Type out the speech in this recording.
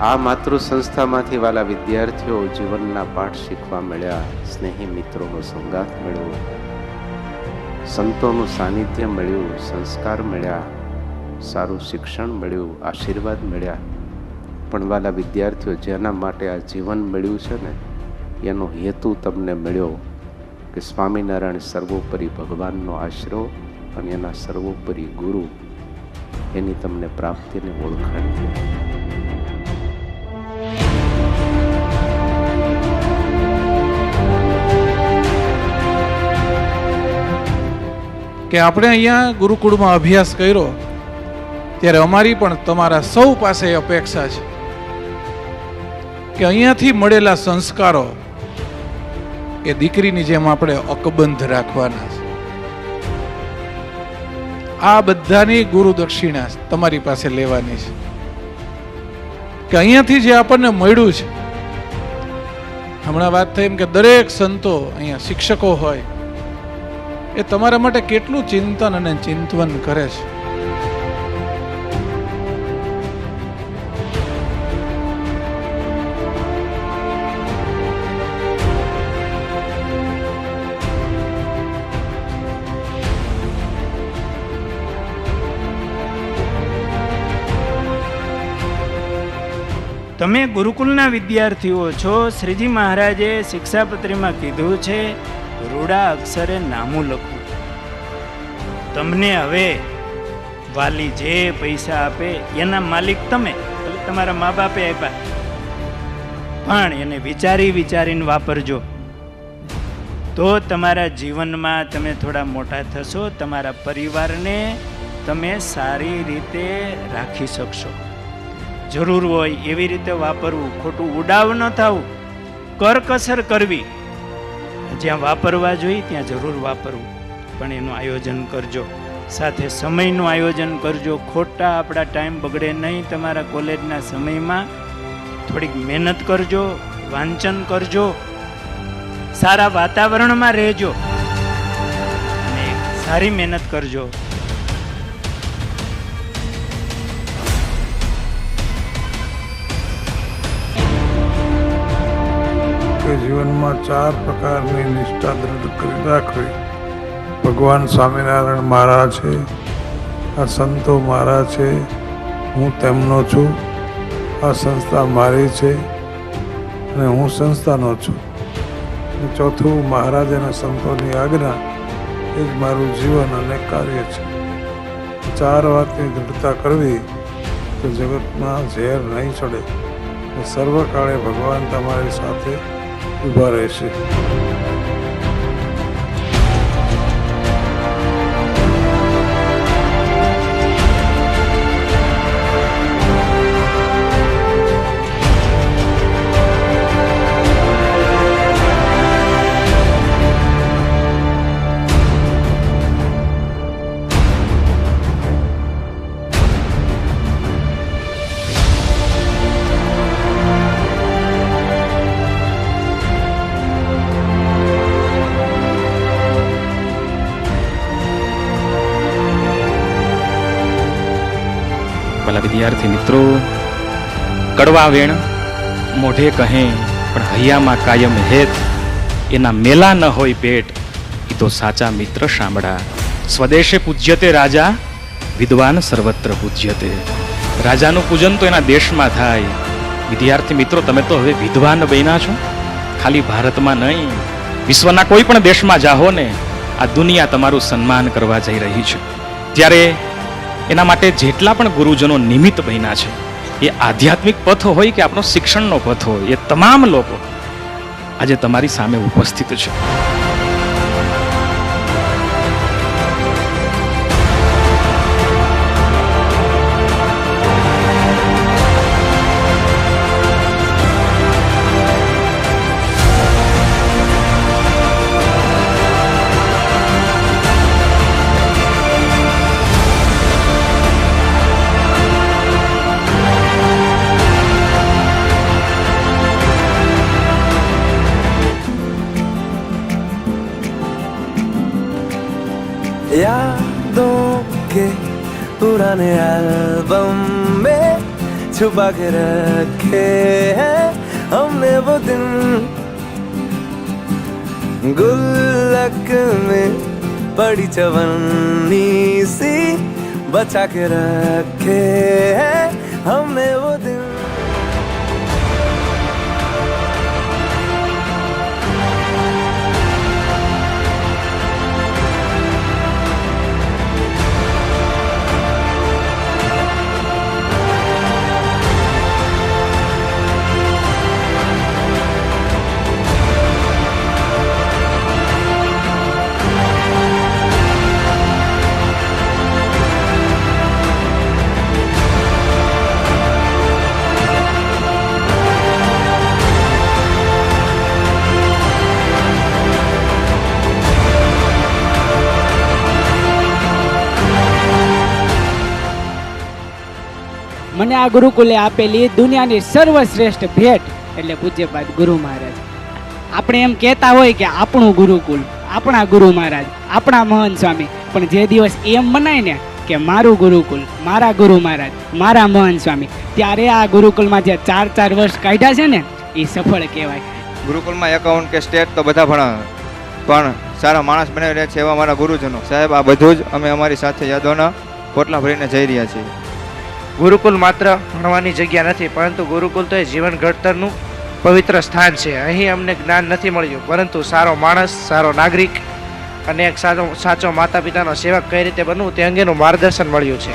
આ માતૃ સંસ્થામાંથી વાલા વિદ્યાર્થીઓ જીવનના પાઠ શીખવા મળ્યા, સ્નેહી મિત્રોનો સંગાથ મળ્યો, સંતોનું સાનિધ્ય મળ્યું, સંસ્કાર મળ્યા, સારું શિક્ષણ મળ્યું, આશીર્વાદ મળ્યા. પણ વાલા વિદ્યાર્થીઓ, જેના માટે આ જીવન મળ્યું છે ને, એનો હેતુ તમને મળ્યો કે સ્વામિનારાયણ સર્વોપરી ભગવાનનો આશરો અને એના સર્વોપરી ગુરુ, એની તમને પ્રાપ્તિને ઓળખાણ દે. કે આપણે અહીંયા ગુરુકુળમાં અભ્યાસ કર્યો ત્યારે અમારી પણ તમારા સૌ પાસે અપેક્ષા છે કે અહીંયાથી મળેલા સંસ્કારો એ દીકરીની જેમ આપણે અકબંધ રાખવાના છે. આ બધાની ગુરુ દક્ષિણા તમારી પાસે લેવાની છે કે અહીંયાથી જે આપણને મળ્યું છે. હમણાં વાત થઈ એમ કે દરેક સંતો અહીંયા શિક્ષકો હોય એ તમારા માટે કેટલું ચિંતન અને ચિંતવન કરે છે. તમે ગુરુકુલના વિદ્યાર્થીઓ છો. શ્રીજી મહારાજે શિક્ષાપત્રીમાં કીધું છે રૂડા અક્ષરે નામું લખવું. તમને હવે વાલી જે પૈસા આપે એના માલિક તમે, તમારા મા બાપે આપ્યા, પણ એને વિચારી વિચારીને વાપરજો. તો તમારા જીવનમાં તમે થોડા મોટા થશો, તમારા પરિવારને તમે સારી રીતે રાખી શકશો. જરૂર હોય એવી રીતે વાપરવું, ખોટું ઉડાવ ન થવું, કરકસર કરવી. જ્યાં વાપરવા જોઈએ ત્યાં જરૂર વાપરવું, પણ એનું આયોજન કરજો. સાથે સમયનું આયોજન કરજો. ખોટા આપણા ટાઈમ બગડે નહીં. તમારા કોલેજના સમયમાં થોડીક મહેનત કરજો, વાંચન કરજો, સારા વાતાવરણમાં રહેજો અને સારી મહેનત કરજો. જીવનમાં 4 પ્રકારની નિષ્ઠા દ્રઢ કરી રાખવી. ભગવાન સ્વામિનારાયણ મારા છે, આ સંતો મારા છે, હું તેમનો છું, આ સંસ્થા મારી છે અને હું સંસ્થાનો છું. અને ચોથું, મહારાજ અને સંતોની આજ્ઞા એ જ મારું જીવન અને કાર્ય છે. 4 વાતની દૃઢતા કરવી તો જગતમાં ઝેર નહીં ચડે. સર્વકાળે ભગવાન તમારી સાથે ઊભા રહેશે. ભલા વિદ્યાર્થી મિત્રો, કડવા વેણ મોઢે કહે પણ હૈયામાં કાયમ હેત, એના મેલા ન હોય પેટ, એ તો સાચા મિત્ર શામળા. સ્વદેશે પૂજ્યતે રાજા, વિદ્વાન સર્વત્ર પૂજ્યતે. રાજાનું પૂજન તો એના દેશમાં થાય. વિદ્યાર્થી મિત્રો, તમે તો હવે વિદ્વાન બન્યા છો. ખાલી ભારતમાં નહીં, વિશ્વના કોઈ પણ દેશમાં જાઓ ને, આ દુનિયા તમારું સન્માન કરવા જઈ રહી છે. ત્યારે એના માટે જેટલા પણ ગુરુજનો નિમિત્ત બન્યા છે, એ આધ્યાત્મિક પથ હોય કે આપણો શિક્ષણનો પથ હોય, એ તમામ લોકો આજે તમારી સામે ઉપસ્થિત છે. यादों के पुराने एल्बम में छुपा के रखे हैं हमने वो दिन, गुल्लक में पड़ी चवन्नी सी बचा के रखे हैं हमने वो दिन। મને આ ગુરુકુલે આપેલી દુનિયાની સર્વશ્રેષ્ઠ ભેટ એટલે પૂજ્યપાદ ગુરુ મહારાજ. આપણે એમ કહેતા હોય કે આપણું ગુરુકુલ, આપણા ગુરુ મહારાજ, આપણા મહંત સ્વામી, પણ જે દિવસ એમ મનાય ને કે મારું ગુરુકુલ, મારા ગુરુ મહારાજ, મારા મહંત સ્વામી, ત્યારે આ ગુરુકુલમાં જે 4 વર્ષ કાઢ્યા છે ને એ સફળ કહેવાય. ગુરુકુલમાં એકાઉન્ટ કે સ્ટેટ તો બધા ભણાવે, પણ સારા માણસ બનાવી રહ્યા છે એવા મારા ગુરુજનો સાહેબ, આ બધું જ અમે અમારી સાથે યાદોના પોટલા ભરીને જઈ રહ્યા છીએ. ગુરુકુલ માત્ર ભણવાની જગ્યા નથી, પરંતુ ગુરુકુલ તો એ જીવન ઘડતરનું પવિત્ર સ્થાન છે. અહીં અમને જ્ઞાન નથી મળ્યું, પરંતુ સારો માણસ, સારો નાગરિક અને એક સાચો માતા પિતાનો સેવક કઈ રીતે બનવું તે અંગેનું માર્ગદર્શન મળ્યું છે.